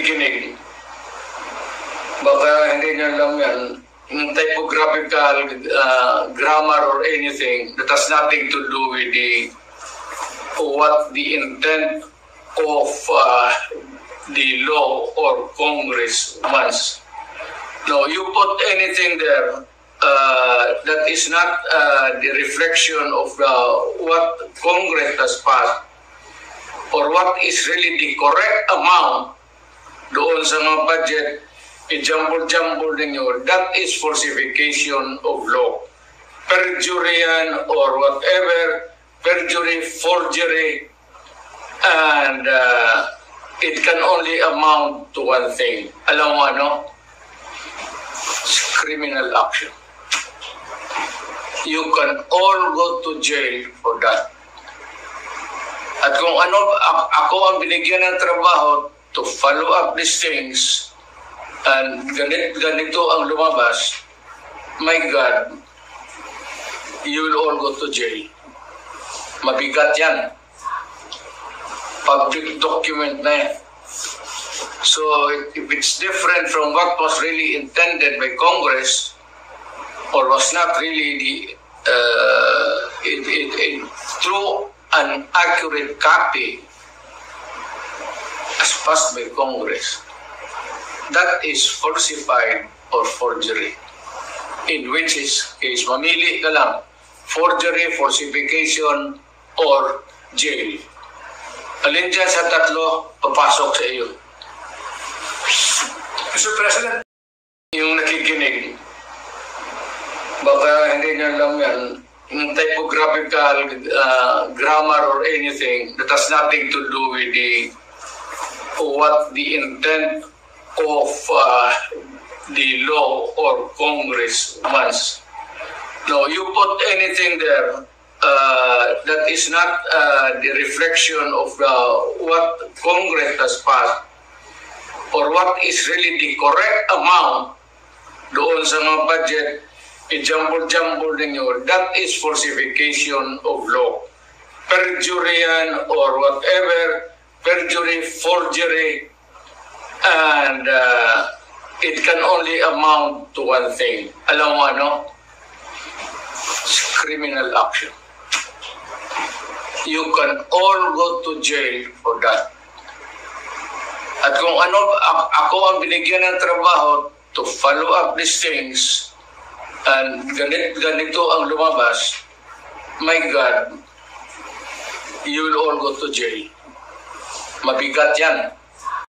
nakikinig, baka hindi nyo alam yan, yung typographical grammar or anything that has nothing to do with what the intent of the law or Congress wants. No, you put anything there that is not the reflection of what Congress has passed or what is really the correct amount doon sa mga budget, i-jumble-jumble ninyo, that is falsification of law. Perjury yan or whatever, perjury, forgery, and it can only amount to one thing. Alam mo ano? Criminal action. You can all go to jail for that. At kung ano, ako ang binigyan ng trabaho to follow up these things, and ganito ang lumabas, my God, you will all go to jail. Mabigat yan. Public document na yan. So, if it's different from what was really intended by Congress, or was not really through an accurate copy as passed by Congress, that is falsified or forgery. In which case, mamili ka lang, forgery, falsification, or jail. Alin dyan sa tatlo, papasok sa iyo. Mr. President, yung nakikinig, baka hindi nyo alam yan, yung typographical grammar or anything that has nothing to do with what the intent of the law or Congress wants. No, you put anything there that is not the reflection of what Congress has passed or what is really the correct amount doon sa mga budget, i-jumble-jumble ninyo, that is falsification of law. Perjury yan or whatever, perjury, forgery, and it can only amount to one thing. Alam mo ano? Criminal action. You can all go to jail for that. At kung ano, ako ang binigyan ng trabaho to follow up these things, and ganito ang lumabas, my God, you will all go to jail. Mabigat yan.